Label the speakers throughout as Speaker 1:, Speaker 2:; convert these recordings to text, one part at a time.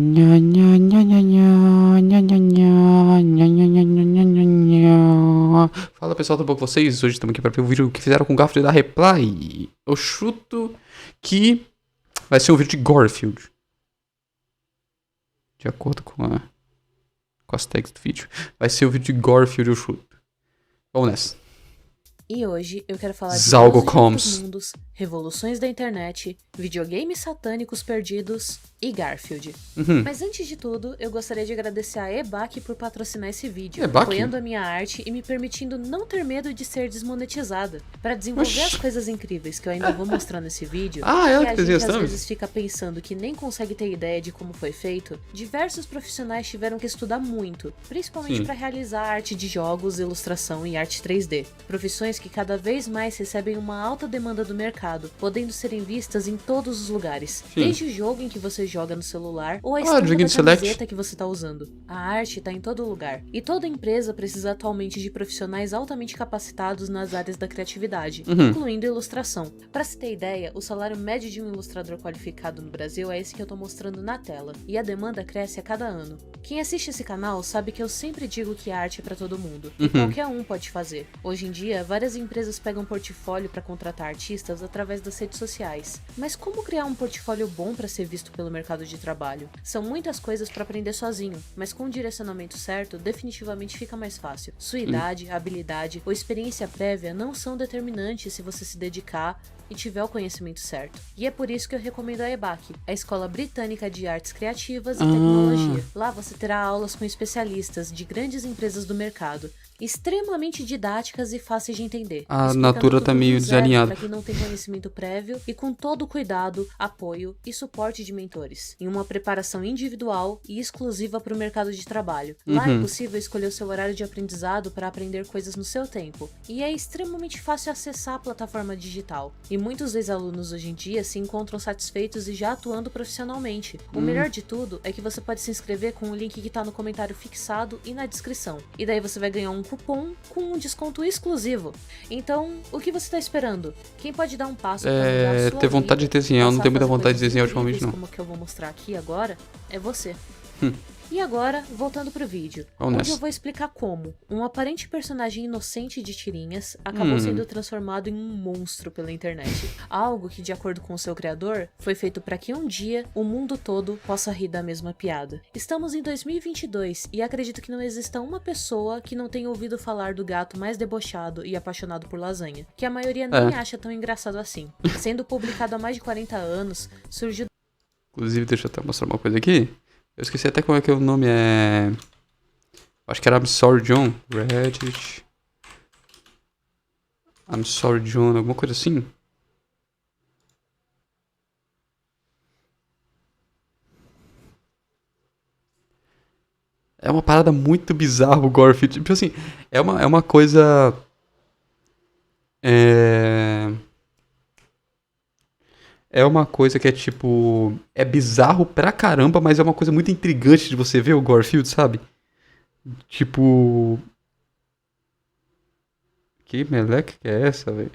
Speaker 1: Nha, nha, nha, nha, nha, nha, nha, nha, nha, nha, nha, nha, nha, nha. Fala pessoal, tudo bom com vocês? Hoje estamos aqui para ver o vídeo que fizeram com o Garfield da Reply. Eu chuto que vai ser um vídeo de Garfield. De acordo com as tags do vídeo. Vai ser o vídeo de Garfield, eu chuto. Vamos nessa.
Speaker 2: E hoje eu quero falar de
Speaker 1: Zalgo
Speaker 2: Deus de Outros
Speaker 1: Combs.
Speaker 2: Mundos, revoluções da internet, videogames satânicos perdidos e Garfield. Mas antes de tudo, eu gostaria de agradecer a EBAC por patrocinar esse vídeo,
Speaker 1: EBAC?
Speaker 2: apoiando a minha arte e me permitindo não ter medo de ser desmonetizada. Para desenvolver
Speaker 1: Oxi.
Speaker 2: as coisas incríveis que eu ainda vou mostrar nesse vídeo,
Speaker 1: Ah, ela
Speaker 2: que
Speaker 1: que
Speaker 2: a
Speaker 1: desenha
Speaker 2: gente
Speaker 1: as
Speaker 2: às
Speaker 1: thumbs?
Speaker 2: vezes fica pensando que nem consegue ter ideia de como foi feito, diversos profissionais tiveram que estudar muito, principalmente
Speaker 1: Sim.
Speaker 2: para realizar arte de jogos, ilustração e arte 3D. Profissões que cada vez mais recebem uma alta demanda do mercado, podendo serem vistas em todos os lugares,
Speaker 1: Sim.
Speaker 2: desde o jogo em que você joga no celular ou a
Speaker 1: Ah,
Speaker 2: estampa
Speaker 1: joguinho
Speaker 2: da
Speaker 1: de Select.
Speaker 2: camiseta que você está usando. A arte está em todo lugar, e toda empresa precisa atualmente de profissionais altamente capacitados nas áreas da criatividade, incluindo ilustração. Para se ter ideia, o salário médio de um ilustrador qualificado no Brasil é esse que eu tô mostrando na tela, e a demanda cresce a cada ano. Quem assiste esse canal sabe que eu sempre digo que a arte é para todo mundo, e qualquer um pode fazer. Hoje em dia, várias empresas pegam portfólio para contratar artistas através das redes sociais. Mas como criar um portfólio bom para ser visto pelo mercado de trabalho? São muitas coisas para aprender sozinho, mas com o direcionamento certo, definitivamente fica mais fácil. Sua idade, habilidade ou experiência prévia não são determinantes se você se dedicar e tiver o conhecimento certo. E é por isso que eu recomendo a EBAC, a Escola Britânica de Artes Criativas e Tecnologia. Lá você terá aulas com especialistas de grandes empresas do mercado, extremamente didáticas e fáceis de entender.
Speaker 1: A Natura tá meio desalinhada.
Speaker 2: Para quem não tem conhecimento prévio e com todo o cuidado, apoio e suporte de mentores, em uma preparação individual e exclusiva para o mercado de trabalho. Lá é possível escolher o seu horário de aprendizado para aprender coisas no seu tempo, e é extremamente fácil acessar a plataforma digital. E muitos ex-alunos hoje em dia se encontram satisfeitos e já atuando profissionalmente. O melhor de tudo é que você pode se inscrever com o link que está no comentário fixado e na descrição. E daí você vai ganhar um cupom com um desconto exclusivo. Então, o que você está esperando? Quem pode dar um passo para mudar a sua
Speaker 1: ter vontade
Speaker 2: vida,
Speaker 1: de desenhar, eu não
Speaker 2: passar
Speaker 1: tenho
Speaker 2: a
Speaker 1: muita
Speaker 2: fazer
Speaker 1: vontade de
Speaker 2: coisas
Speaker 1: desenhar
Speaker 2: incríveis
Speaker 1: ultimamente, não.
Speaker 2: como o que eu vou mostrar aqui agora, é você. E agora, voltando pro vídeo,
Speaker 1: Vamos
Speaker 2: onde
Speaker 1: nessa.
Speaker 2: eu vou explicar como um aparente personagem inocente de tirinhas acabou sendo transformado em um monstro pela internet. Algo que, de acordo com o seu criador, foi feito para que um dia o mundo todo possa rir da mesma piada. Estamos em 2022 e acredito que não exista uma pessoa que não tenha ouvido falar do gato mais debochado e apaixonado por lasanha, que a maioria nem acha tão engraçado assim. Sendo publicado há mais de 40 anos, surgiu...
Speaker 1: Inclusive, deixa eu até mostrar uma coisa aqui. Eu esqueci até como é que o nome é. Acho que era I'm Sorry John. Reddit. I'm Sorry John, alguma coisa assim. É uma parada muito bizarra o Garfield. Tipo assim, é uma coisa. É uma coisa que é tipo. É bizarro pra caramba, mas é uma coisa muito intrigante de você ver o Garfield, sabe? Tipo. Que meleca que é essa, velho?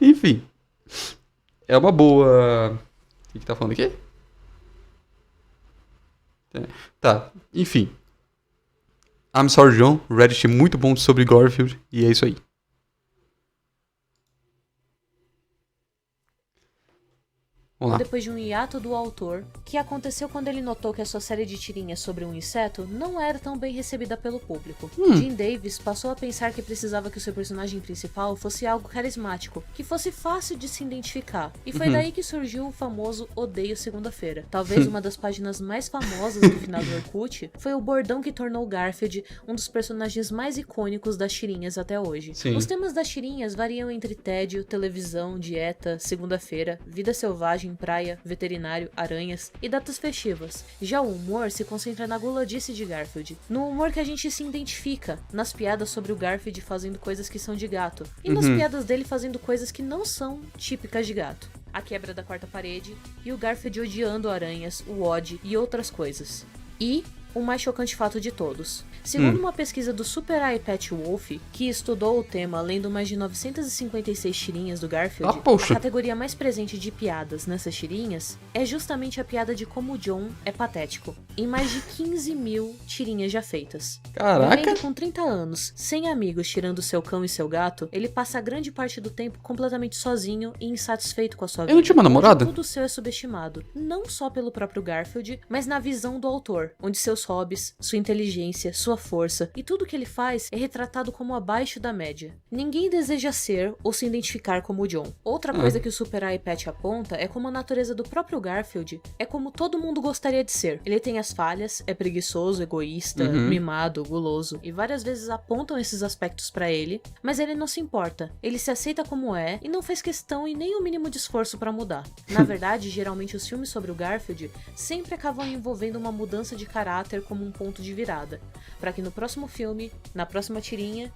Speaker 1: Enfim. É uma boa. O que tá falando aqui? Tá, enfim. I'm Sorry John, Reddit muito bom sobre Garfield, e é isso aí. Vamos lá.
Speaker 2: Depois de um hiato do autor, que aconteceu quando ele notou que a sua série de tirinhas sobre um inseto não era tão bem recebida pelo público. Jim Davis passou a pensar que precisava que o seu personagem principal fosse algo carismático, que fosse fácil de se identificar, e foi daí que surgiu o famoso Odeio Segunda-feira. Talvez uma das páginas mais famosas do final do Orkut foi o bordão que tornou Garfield um dos personagens mais icônicos das tirinhas até hoje.
Speaker 1: Sim.
Speaker 2: Os temas das tirinhas variam entre tédio, televisão, dieta, segunda-feira, vida selvagem, praia, veterinário, aranhas e datas festivas. Já o humor se concentra na gulodice de Garfield, no humor que a gente se identifica, nas piadas sobre o Garfield fazendo coisas que são de gato, e nas piadas dele fazendo coisas que não são típicas de gato. A quebra da quarta parede e o Garfield odiando aranhas, o Odd e outras coisas. E o mais chocante fato de todos. Segundo uma pesquisa do Super Eye Patch Wolf, que estudou o tema lendo mais de 956 tirinhas do Garfield, a categoria mais presente de piadas nessas tirinhas é justamente a piada de como o John é patético, em mais de 15 mil tirinhas já feitas.
Speaker 1: Caraca!
Speaker 2: Vivendo com 30 anos, sem amigos tirando seu cão e seu gato, ele passa grande parte do tempo completamente sozinho e insatisfeito com a sua vida.
Speaker 1: Ele não tinha uma namorada?
Speaker 2: Tudo seu é subestimado, não só pelo próprio Garfield, mas na visão do autor, onde seus hobbies, sua inteligência, sua força e tudo que ele faz é retratado como abaixo da média. Ninguém deseja ser ou se identificar como o John. Outra coisa que o Super Eye Patch aponta é como a natureza do próprio Garfield é como todo mundo gostaria de ser. Ele tem as falhas, é preguiçoso, egoísta, mimado, guloso, e várias vezes apontam esses aspectos pra ele, mas ele não se importa. Ele se aceita como é e não faz questão e nem o mínimo de esforço pra mudar. Na verdade, geralmente os filmes sobre o Garfield sempre acabam envolvendo uma mudança de caráter como um ponto de virada, pra que no próximo filme, na próxima tirinha,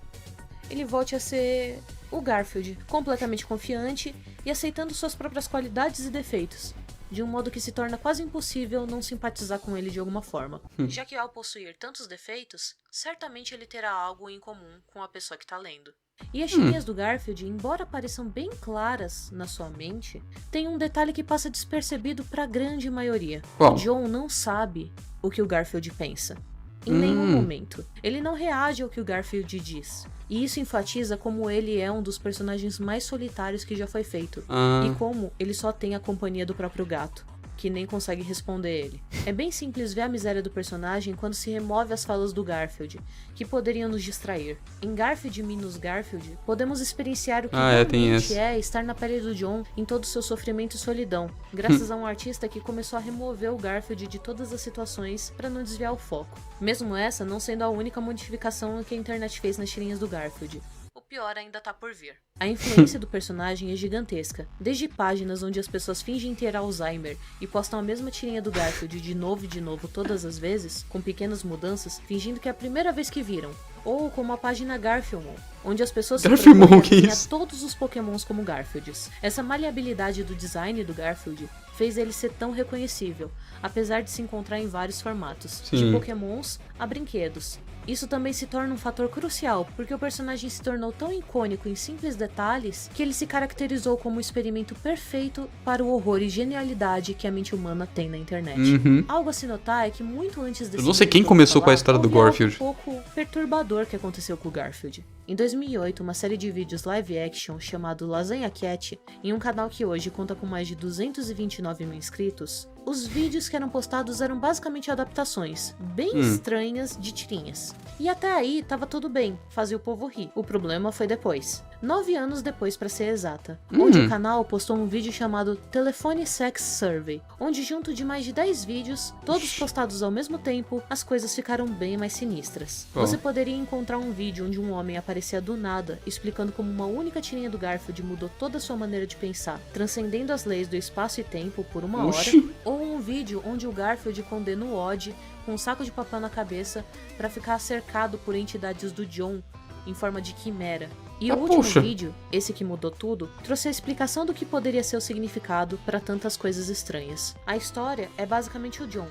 Speaker 2: ele volte a ser o Garfield, completamente confiante e aceitando suas próprias qualidades e defeitos, de um modo que se torna quase impossível não simpatizar com ele de alguma forma. Já que ao possuir tantos defeitos, certamente ele terá algo em comum com a pessoa que tá lendo. E as tirinhas do Garfield, embora pareçam bem claras na sua mente, tem um detalhe que passa despercebido pra grande maioria. O John não sabe o que o Garfield pensa. Em nenhum momento. Ele não reage ao que o Garfield diz. E isso enfatiza como ele é um dos personagens mais solitários que já foi feito. E como ele só tem a companhia do próprio gato, que nem consegue responder ele. É bem simples ver a miséria do personagem quando se remove as falas do Garfield, que poderiam nos distrair. Em Garfield minus Garfield, podemos experienciar o que realmente é estar na pele do John em todo o seu sofrimento e solidão, graças a um artista que começou a remover o Garfield de todas as situações para não desviar o foco. Mesmo essa não sendo a única modificação que a internet fez nas tirinhas do Garfield. O pior ainda tá por vir. A influência do personagem é gigantesca, desde páginas onde as pessoas fingem ter Alzheimer e postam a mesma tirinha do Garfield de novo e de novo todas as vezes, com pequenas mudanças, fingindo que é a primeira vez que viram, ou como a página Garfielmon, onde as pessoas se propõem a todos os Pokémons como Garfields. Essa maleabilidade do design do Garfield fez ele ser tão reconhecível, apesar de se encontrar em vários formatos, de Pokémons a brinquedos. Isso também se torna um fator crucial, porque o personagem se tornou tão icônico em simples detalhes que ele se caracterizou como um experimento perfeito para o horror e genialidade que a mente humana tem na internet. Algo a se notar é que muito antes desse...
Speaker 1: Eu não sei quem começou com a história do Garfield.
Speaker 2: Um pouco perturbador que aconteceu com o Garfield. Em 2008, uma série de vídeos live action chamado Lasanha Cat, em um canal que hoje conta com mais de 229 mil inscritos, os vídeos que eram postados eram basicamente adaptações, bem estranhas, de tirinhas. E até aí tava tudo bem, fazia o povo rir. O problema foi depois. 9 anos depois, pra ser exata, onde o canal postou um vídeo chamado Telephone Sex Survey, onde junto de mais de 10 vídeos, todos postados ao mesmo tempo, as coisas ficaram bem mais sinistras. Você poderia encontrar um vídeo onde um homem aparecia do nada, explicando como uma única tirinha do Garfield mudou toda a sua maneira de pensar, transcendendo as leis do espaço e tempo por uma hora, ou um vídeo onde o Garfield condena o Odd com um saco de papel na cabeça para ficar cercado por entidades do John em forma de quimera. E o último vídeo, esse que mudou tudo, trouxe a explicação do que poderia ser o significado para tantas coisas estranhas. A história é basicamente o John,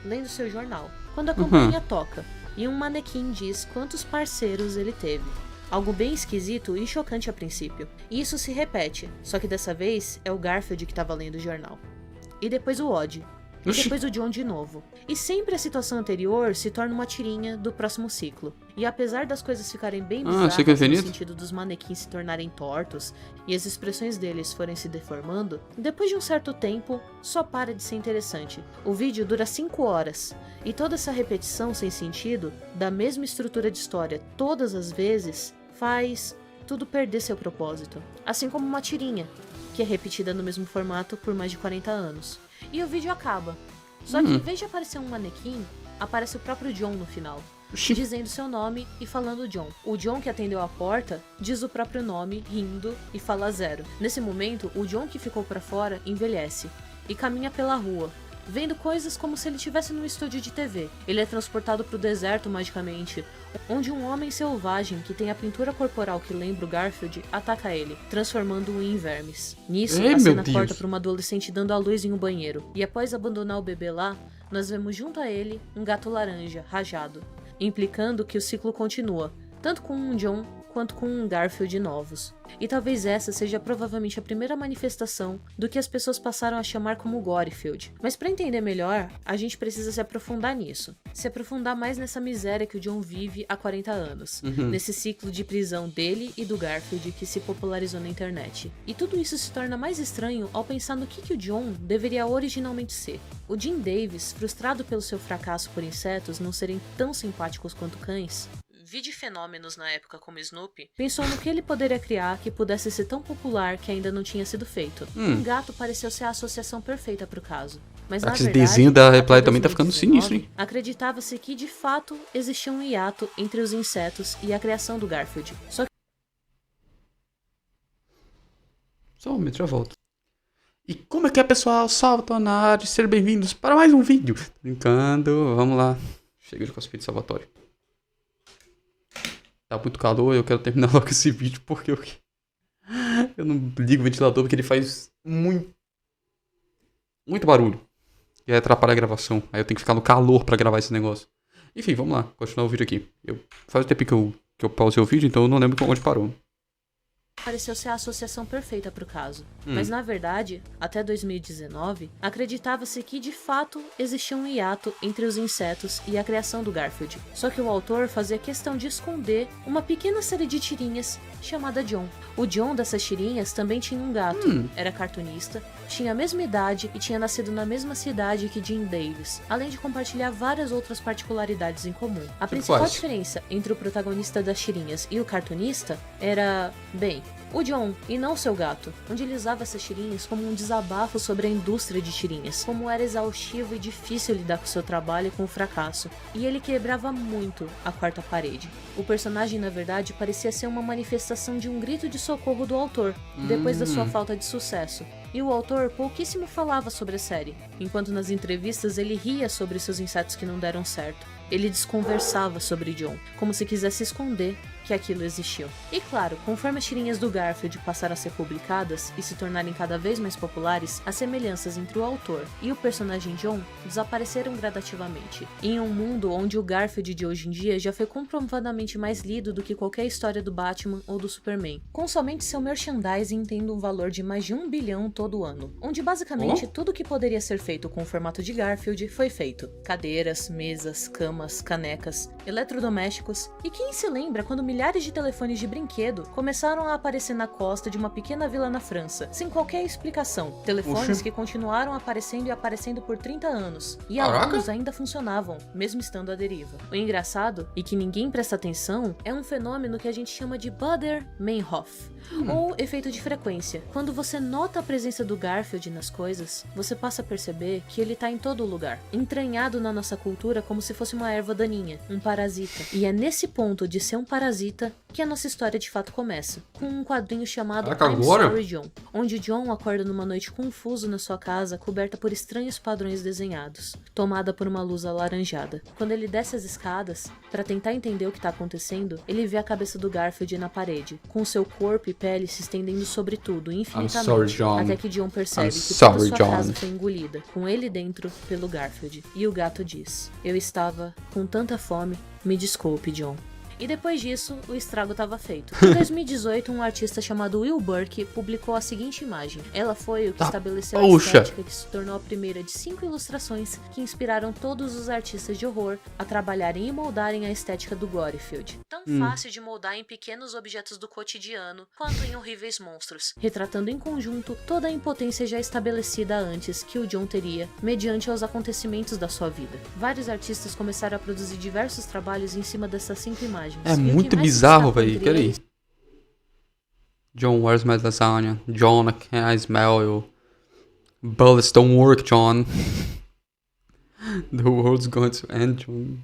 Speaker 2: lendo seu jornal, quando a companhia toca, e um manequim diz quantos parceiros ele teve. Algo bem esquisito e chocante a princípio. E isso se repete, só que dessa vez é o Garfield que estava lendo o jornal. E depois o Odd. E depois o John de novo. E sempre a situação anterior se torna uma tirinha do próximo ciclo. E apesar das coisas ficarem bem bizarras no sentido dos manequins se tornarem tortos e as expressões deles forem se deformando, depois de um certo tempo, só para de ser interessante. O vídeo dura 5 horas, e toda essa repetição sem sentido, da mesma estrutura de história todas as vezes, faz tudo perder seu propósito. Assim como uma tirinha, que é repetida no mesmo formato por mais de 40 anos. E o vídeo acaba. Só que em vez de aparecer um manequim, aparece o próprio John no final, dizendo seu nome e falando John. O John que atendeu a porta diz o próprio nome, rindo, e fala 0. Nesse momento, o John que ficou pra fora envelhece e caminha pela rua, vendo coisas como se ele estivesse num estúdio de TV. Ele é transportado pro deserto magicamente, onde um homem selvagem que tem a pintura corporal que lembra o Garfield ataca ele, transformando-o em vermes. Nisso, a cena corta pra uma adolescente dando à luz em um banheiro, e após abandonar o bebê lá, nós vemos junto a ele um gato laranja, rajado, implicando que o ciclo continua, tanto com um John quanto com um Garfield novos. E talvez essa seja provavelmente a primeira manifestação do que as pessoas passaram a chamar como Gorefield. Mas para entender melhor, a gente precisa se aprofundar nisso. Se aprofundar mais nessa miséria que o John vive há 40 anos. Nesse ciclo de prisão dele e do Garfield que se popularizou na internet. E tudo isso se torna mais estranho ao pensar no que o John deveria originalmente ser. O Jim Davis, frustrado pelo seu fracasso por insetos não serem tão simpáticos quanto cães, vide fenômenos na época como Snoopy, pensou no que ele poderia criar que pudesse ser tão popular que ainda não tinha sido feito. Um gato pareceu ser a associação perfeita para o caso. Mas na
Speaker 1: Esse
Speaker 2: verdade,
Speaker 1: desenho da Reply
Speaker 2: até
Speaker 1: também tá ficando
Speaker 2: 2019,
Speaker 1: sinistro, hein?
Speaker 2: acreditava-se que de fato existia um hiato entre os insetos e a criação do Garfield.
Speaker 1: Só um momento, já volto. E como é que é, pessoal? Salve, Tonari, sejam bem-vindos para mais um vídeo. Brincando, vamos lá. Chega de cosplay de Salvatore. Tá muito calor, eu quero terminar logo esse vídeo porque eu não ligo o ventilador porque ele faz muito barulho. E aí atrapalha a gravação. Aí eu tenho que ficar no calor pra gravar esse negócio. Enfim, vamos lá, continuar o vídeo aqui. Faz o tempo que eu pausei o vídeo, então eu não lembro onde parou.
Speaker 2: Pareceu ser a associação perfeita para o caso. Mas na verdade, até 2019, acreditava-se que de fato existia um hiato entre os insetos e a criação do Garfield. Só que o autor fazia questão de esconder uma pequena série de tirinhas chamada John. O John dessas tirinhas também tinha um gato, era cartunista, tinha a mesma idade e tinha nascido na mesma cidade que Jim Davis, além de compartilhar várias outras particularidades em comum. A principal diferença entre o protagonista das tirinhas e o cartunista era, bem, o John, e não seu gato, onde ele usava essas tirinhas como um desabafo sobre a indústria de tirinhas, como era exaustivo e difícil lidar com seu trabalho e com o fracasso, e ele quebrava muito a quarta parede. O personagem, na verdade, parecia ser uma manifestação de um grito de socorro do autor, depois da sua falta de sucesso. E o autor pouquíssimo falava sobre a série, enquanto nas entrevistas ele ria sobre seus insetos que não deram certo. Ele desconversava sobre John, como se quisesse esconder que aquilo existiu. E claro, conforme as tirinhas do Garfield passaram a ser publicadas e se tornarem cada vez mais populares, as semelhanças entre o autor e o personagem John desapareceram gradativamente. Em um mundo onde o Garfield de hoje em dia já foi comprovadamente mais lido do que qualquer história do Batman ou do Superman, com somente seu merchandising tendo um valor de mais de 1 bilhão todo ano, onde basicamente tudo que poderia ser feito com o formato de Garfield foi feito. Cadeiras, mesas, camas, canecas, eletrodomésticos, e quem se lembra quando milhares de telefones de brinquedo começaram a aparecer na costa de uma pequena vila na França, sem qualquer explicação. Telefones que continuaram aparecendo e aparecendo por 30 anos, e alguns ainda funcionavam, mesmo estando à deriva. O engraçado, e que ninguém presta atenção, é um fenômeno que a gente chama de Baader-Meinhof, ou efeito de frequência. Quando você nota a presença do Garfield nas coisas, você passa a perceber que ele tá em todo lugar, entranhado na nossa cultura como se fosse uma erva daninha, um parasita. E é nesse ponto de ser um parasita que a nossa história de fato começa, com um quadrinho chamado I'm Sorry John, onde John acorda numa noite confuso na sua casa, coberta por estranhos padrões desenhados, tomada por uma luz alaranjada. Quando ele desce as escadas, para tentar entender o que tá acontecendo, ele vê a cabeça do Garfield na parede, com seu corpo e pele se estendendo sobre tudo, infinitamente, até que John percebe que toda sua casa foi engolida, com ele dentro, pelo Garfield. E o gato diz: "Eu estava com tanta fome, me desculpe, John." E depois disso, o estrago estava feito. Em 2018, um artista chamado Will Burke publicou a seguinte imagem. Ela foi o que estabeleceu a estética que se tornou a primeira de 5 ilustrações que inspiraram todos os artistas de horror a trabalharem e moldarem a estética do Gorefield. Tão fácil de moldar em pequenos objetos do cotidiano, quanto em horríveis monstros, retratando em conjunto toda a impotência já estabelecida antes que o John teria, mediante aos acontecimentos da sua vida. Vários artistas começaram a produzir diversos trabalhos em cima dessas 5 imagens.
Speaker 1: É muito bizarro, velho. Peraí. John, where's my lasagna? John, can I smell you? Bullets don't work, John. The world's going to end, John.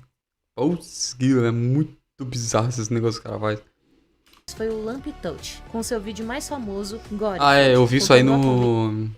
Speaker 1: Putz, é muito bizarro esses negócios que o cara faz.
Speaker 2: Foi o Lamp Touch, com seu vídeo mais famoso, God.
Speaker 1: Eu vi isso aí no...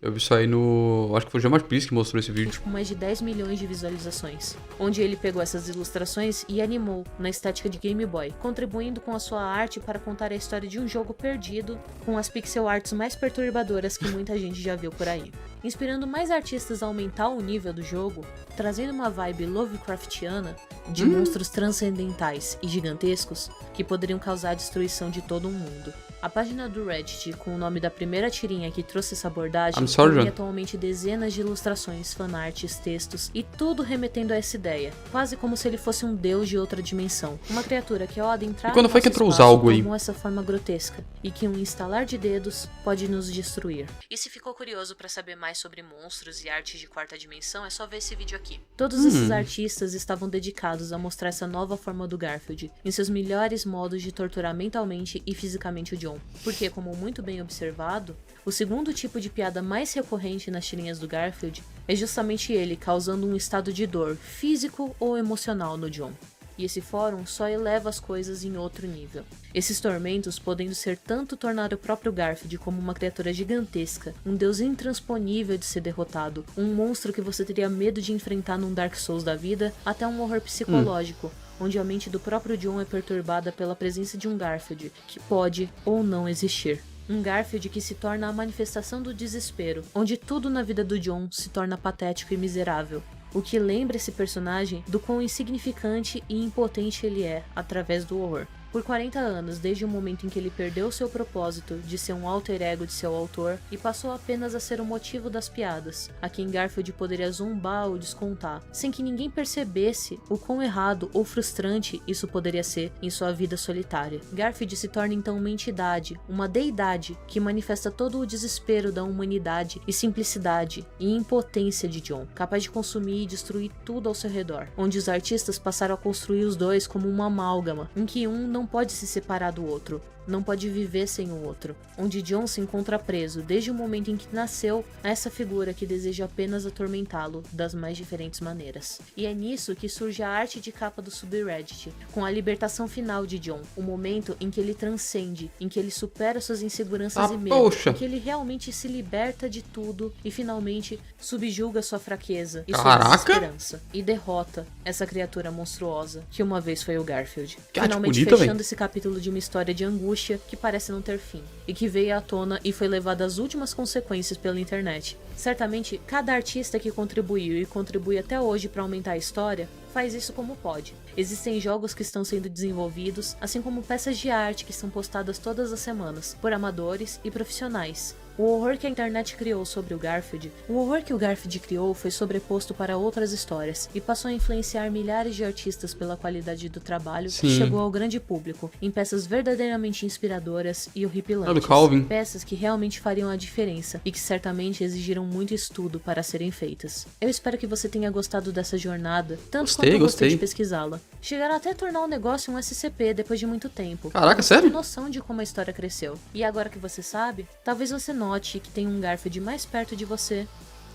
Speaker 1: Eu vi isso aí no... Acho que foi o Jamar Priest que mostrou esse vídeo.
Speaker 2: Com mais de 10 milhões de visualizações, onde ele pegou essas ilustrações e animou na estética de Game Boy, contribuindo com a sua arte para contar a história de um jogo perdido, com as pixel arts mais perturbadoras que muita gente já viu por aí. Inspirando mais artistas a aumentar o nível do jogo, trazendo uma vibe Lovecraftiana de monstros transcendentais e gigantescos que poderiam causar a destruição de todo um mundo. A página do Reddit, com o nome da primeira tirinha que trouxe essa abordagem, tem atualmente dezenas de ilustrações, fanarts, textos e tudo remetendo a essa ideia, quase como se ele fosse um deus de outra dimensão, uma criatura que ao adentrar
Speaker 1: quando foi que entrou os algo aí?
Speaker 2: tomou essa forma grotesca e que um instalar de dedos pode nos destruir. E se ficou curioso para saber mais sobre monstros e artes de quarta dimensão, é só ver esse vídeo aqui. Todos esses artistas estavam dedicados a mostrar essa nova forma do Garfield, em seus melhores modos de torturar mentalmente e fisicamente o John. Porque, como muito bem observado, o segundo tipo de piada mais recorrente nas tirinhas do Garfield é justamente ele causando um estado de dor, físico ou emocional no John. E esse fórum só eleva as coisas em outro nível. Esses tormentos podendo ser tanto tornar o próprio Garfield como uma criatura gigantesca, um deus intransponível de ser derrotado, um monstro que você teria medo de enfrentar num Dark Souls da vida, até um horror psicológico, onde a mente do próprio John é perturbada pela presença de um Garfield, que pode ou não existir. Um Garfield que se torna a manifestação do desespero, onde tudo na vida do John se torna patético e miserável. O que lembra esse personagem do quão insignificante e impotente ele é através do horror. Por 40 anos, desde o momento em que ele perdeu seu propósito de ser um alter ego de seu autor e passou apenas a ser o motivo das piadas, a quem Garfield poderia zombar ou descontar, sem que ninguém percebesse o quão errado ou frustrante isso poderia ser em sua vida solitária. Garfield se torna então uma entidade, uma deidade, que manifesta todo o desespero da humanidade e simplicidade e impotência de John, capaz de consumir e destruir tudo ao seu redor, onde os artistas passaram a construir os dois como uma amálgama, em que um não pode se separar do outro, não pode viver sem o outro, onde John se encontra preso desde o momento em que nasceu a essa figura que deseja apenas atormentá-lo das mais diferentes maneiras. E é nisso que surge a arte de capa do subreddit, com a libertação final de John, o momento em que ele transcende, em que ele supera suas inseguranças e medos, em que ele realmente se liberta de tudo e finalmente subjuga sua fraqueza e sua desesperança e derrota essa criatura monstruosa que uma vez foi o Garfield. Finalmente fechando esse capítulo de uma história de angústia que parece não ter fim, e que veio à tona e foi levada às últimas consequências pela internet. Certamente, cada artista que contribuiu e contribui até hoje para aumentar a história, faz isso como pode. Existem jogos que estão sendo desenvolvidos, assim como peças de arte que são postadas todas as semanas, por amadores e profissionais. O horror que a internet criou sobre o Garfield, o horror que o Garfield criou foi sobreposto para outras histórias e passou a influenciar milhares de artistas pela qualidade do trabalho que chegou ao grande público, em peças verdadeiramente inspiradoras e horripilantes. Peças que realmente fariam a diferença e que certamente exigiram muito estudo para serem feitas. Eu espero que você tenha gostado dessa jornada, tanto quanto eu gostei de pesquisá-la. Chegaram até a tornar o negócio um SCP depois de muito tempo.
Speaker 1: Caraca, sério?
Speaker 2: Tem noção de como a história cresceu. E agora que você sabe, talvez você note que tem um Garfield mais perto de você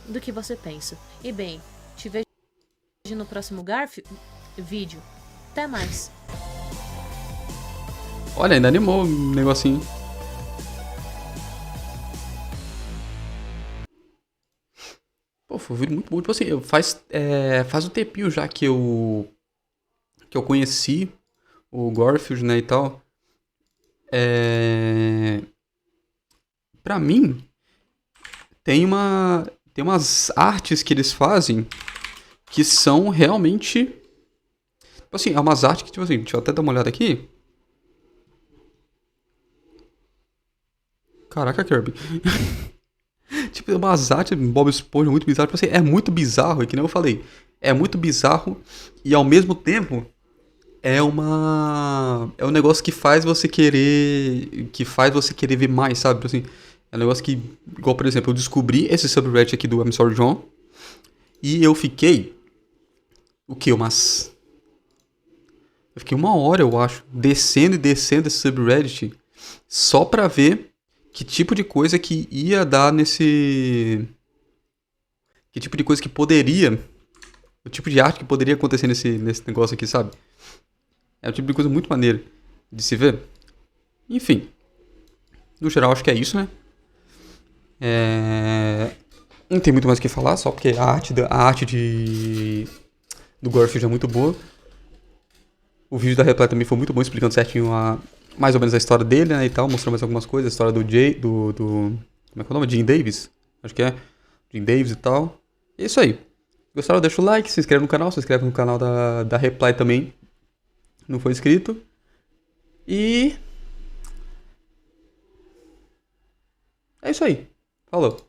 Speaker 2: do que você pensa. E bem, te vejo no próximo vídeo. Até mais.
Speaker 1: Olha, ainda animou o negocinho. Pô, foi um vídeo muito bom. Tipo assim, faz um tempinho já que eu conheci o Garfield, né, e tal. Pra mim, tem umas artes que eles fazem que são realmente... Tipo assim, é umas artes que, tipo assim, deixa eu até dar uma olhada aqui. Caraca, Kirby. Tipo, umas artes, Bob Esponja, muito bizarro. Tipo assim, é muito bizarro, é que nem eu falei. É muito bizarro e ao mesmo tempo é um negócio que faz você querer ver mais, sabe? Tipo assim, é um negócio que, igual, por exemplo, eu descobri esse subreddit aqui do I'm Sorry John e eu fiquei eu fiquei 1 hora, eu acho, descendo esse subreddit só pra ver que tipo de coisa que ia dar que tipo de coisa que poderia, o tipo de arte que poderia acontecer nesse negócio aqui, sabe? É um tipo de coisa muito maneira de se ver. Enfim, no geral acho que é isso, né? Não tem muito mais o que falar, só porque a arte do Garfield é muito boa. O vídeo da Reply também foi muito bom, explicando certinho mais ou menos a história dele, né, e tal, mostrando mais algumas coisas, a história do como é que é o nome? Jim Davis? Acho que é. Jim Davis e tal. É isso aí. Gostaram? Deixa o like, se inscreve no canal, se inscreve no canal da Reply também. Não foi inscrito. E... é isso aí. Falou.